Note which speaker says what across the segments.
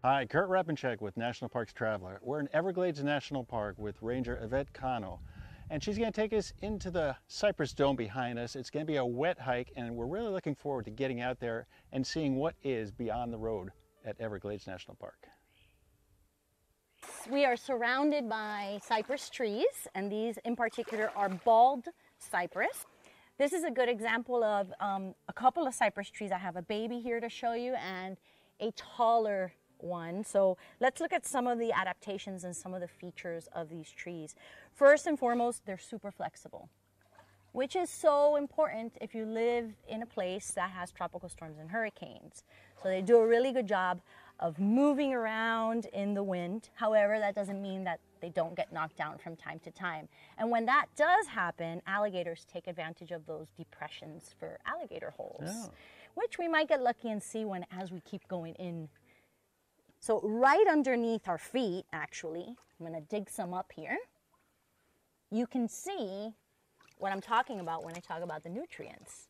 Speaker 1: Hi, Kurt Repenchek with National Parks Traveler. We're in Everglades National Park with Ranger Yvette Cano, and she's going to take us into the Cypress Dome behind us. It's going to be a wet hike, and we're really looking forward to getting out there and seeing what is beyond the road at Everglades National Park.
Speaker 2: We are surrounded by cypress trees, and these in particular are bald cypress. This is a good example of a couple of cypress trees. I have a baby here to show you and a taller one. So let's look at some of the adaptations and some of the features of these trees. First and foremost, they're super flexible, which is so important if you live in a place that has tropical storms and hurricanes. So they do a really good job of moving around in the wind. However, that doesn't mean that they don't get knocked down from time to time. And when that does happen, alligators take advantage of those depressions for alligator holes, which we might get lucky and see as we keep going in. So right underneath our feet, actually, I'm gonna dig some up here. You can see what I'm talking about when I talk about the nutrients.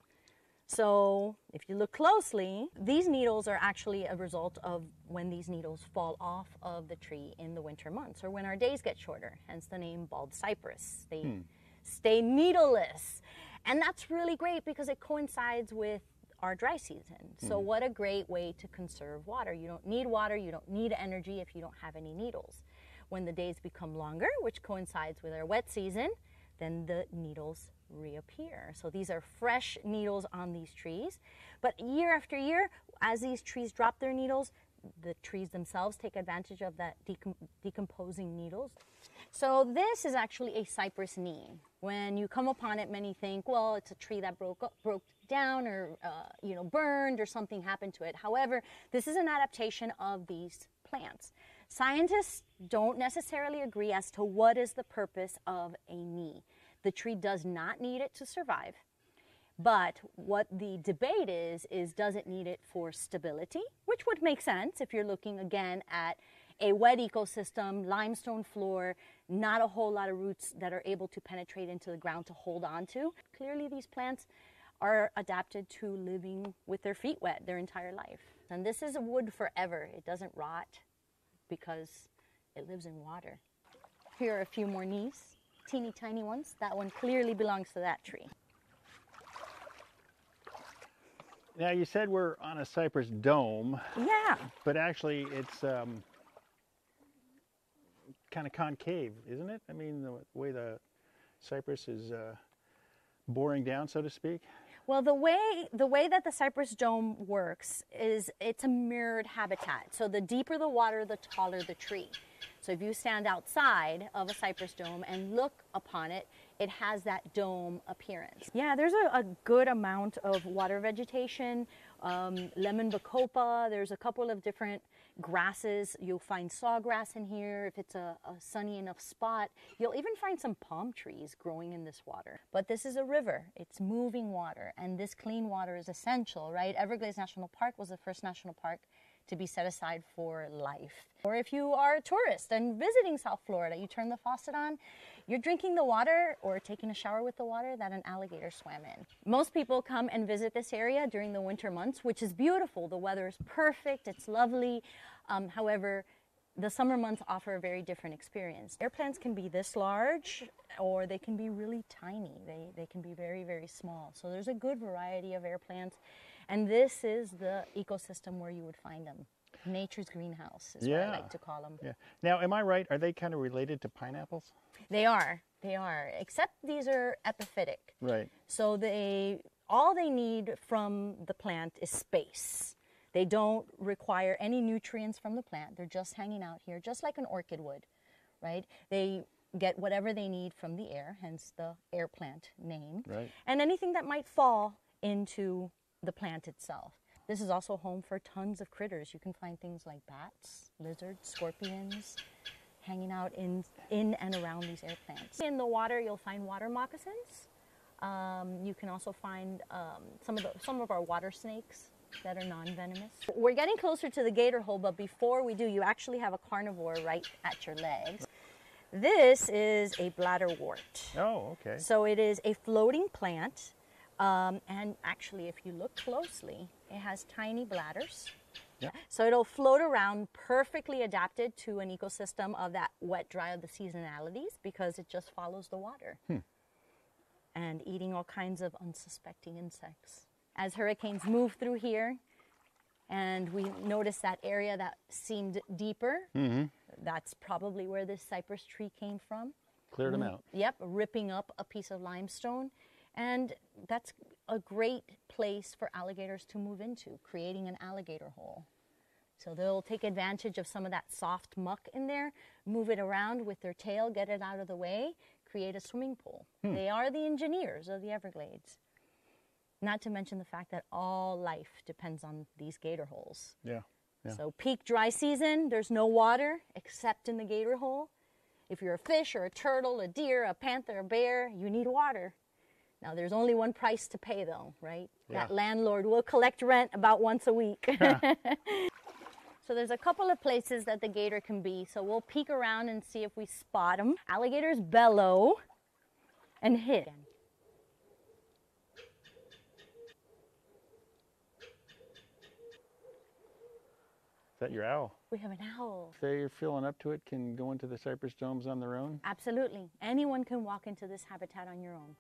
Speaker 2: So if you look closely, these needles are actually a result of when these needles fall off of the tree in the winter months, or when our days get shorter, hence the name bald cypress. They stay needleless. And that's really great because it coincides with our dry season. So what a great way to conserve water. You don't need water, you don't need energy if you don't have any needles. When the days become longer, which coincides with our wet season, then the needles reappear. So these are fresh needles on these trees. But year after year, as these trees drop their needles, the trees themselves take advantage of that decomposing needles. So this is actually a cypress knee. When you come upon it, many think, well, it's a tree that broke down or burned or something happened to it. However, this is an adaptation of these plants. Scientists don't necessarily agree as to what is the purpose of a knee. The tree does not need it to survive. But what the debate is does it need it for stability, which would make sense if you're looking again at a wet ecosystem, limestone floor, not a whole lot of roots that are able to penetrate into the ground to hold on to. Clearly these plants are adapted to living with their feet wet their entire life. And this is a wood forever. It doesn't rot because it lives in water. Here are a few more knees, teeny tiny ones. That one clearly belongs to that tree.
Speaker 1: Now you said we're on a cypress dome.
Speaker 2: Yeah.
Speaker 1: But actually it's kind of concave, isn't it? I mean, the way the cypress is boring down, so to speak.
Speaker 2: Well, the way that the cypress dome works is it's a mirrored habitat. So the deeper the water, the taller the tree. So if you stand outside of a cypress dome and look upon it, it has that dome appearance. Yeah, there's a good amount of water vegetation, lemon bacopa, there's a couple of different grasses. You'll find sawgrass in here if it's a sunny enough spot. You'll even find some palm trees growing in this water. But this is a river, it's moving water, and this clean water is essential, right? Everglades National Park was the first national park to be set aside for life. Or if you are a tourist and visiting South Florida, you turn the faucet on, you're drinking the water or taking a shower with the water that an alligator swam in. Most people come and visit this area during the winter months, which is beautiful. The weather is perfect, it's lovely. However, the summer months offer a very different experience. Air plants can be this large or they can be really tiny. They can be very, very small. So there's a good variety of air plants. And this is the ecosystem where you would find them. Nature's greenhouse is what I like to call them.
Speaker 1: Yeah. Now, am I right? Are they kind of related to pineapples?
Speaker 2: They are. They are. Except these are epiphytic.
Speaker 1: Right.
Speaker 2: So all they need from the plant is space. They don't require any nutrients from the plant. They're just hanging out here, just like an orchid would, right? They get whatever they need from the air, hence the air plant name.
Speaker 1: Right.
Speaker 2: And anything that might fall into the plant itself. This is also home for tons of critters. You can find things like bats, lizards, scorpions hanging out in and around these air plants. In the water, you'll find water moccasins. You can also find some of our water snakes that are non-venomous. We're getting closer to the gator hole, but before we do, you actually have a carnivore right at your legs. This is a bladderwort.
Speaker 1: Oh, okay.
Speaker 2: So it is a floating plant. And actually, if you look closely, it has tiny bladders
Speaker 1: Yep.
Speaker 2: So it'll float around, perfectly adapted to an ecosystem of that wet, dry of the seasonalities because it just follows the water. And eating all kinds of unsuspecting insects. As hurricanes move through here, and we noticed that area that seemed deeper, that's probably where this cypress tree came from.
Speaker 1: Cleared them out.
Speaker 2: Yep, ripping up a piece of limestone. And that's a great place for alligators to move into, creating an alligator hole. So they'll take advantage of some of that soft muck in there, move it around with their tail, get it out of the way, create a swimming pool. They are the engineers of the Everglades. Not to mention the fact that all life depends on these gator holes.
Speaker 1: Yeah. Yeah.
Speaker 2: So peak dry season, there's no water except in the gator hole. If you're a fish or a turtle, a deer, a panther, a bear, you need water. Now, there's only one price to pay, though, right?
Speaker 1: Yeah.
Speaker 2: That landlord will collect rent about once a week. So there's a couple of places that the gator can be. So we'll peek around and see if we spot them. Alligators bellow and hit.
Speaker 1: Is that your owl?
Speaker 2: We have an owl.
Speaker 1: If they're feeling up to it, can go into the cypress domes on their own?
Speaker 2: Absolutely. Anyone can walk into this habitat on your own.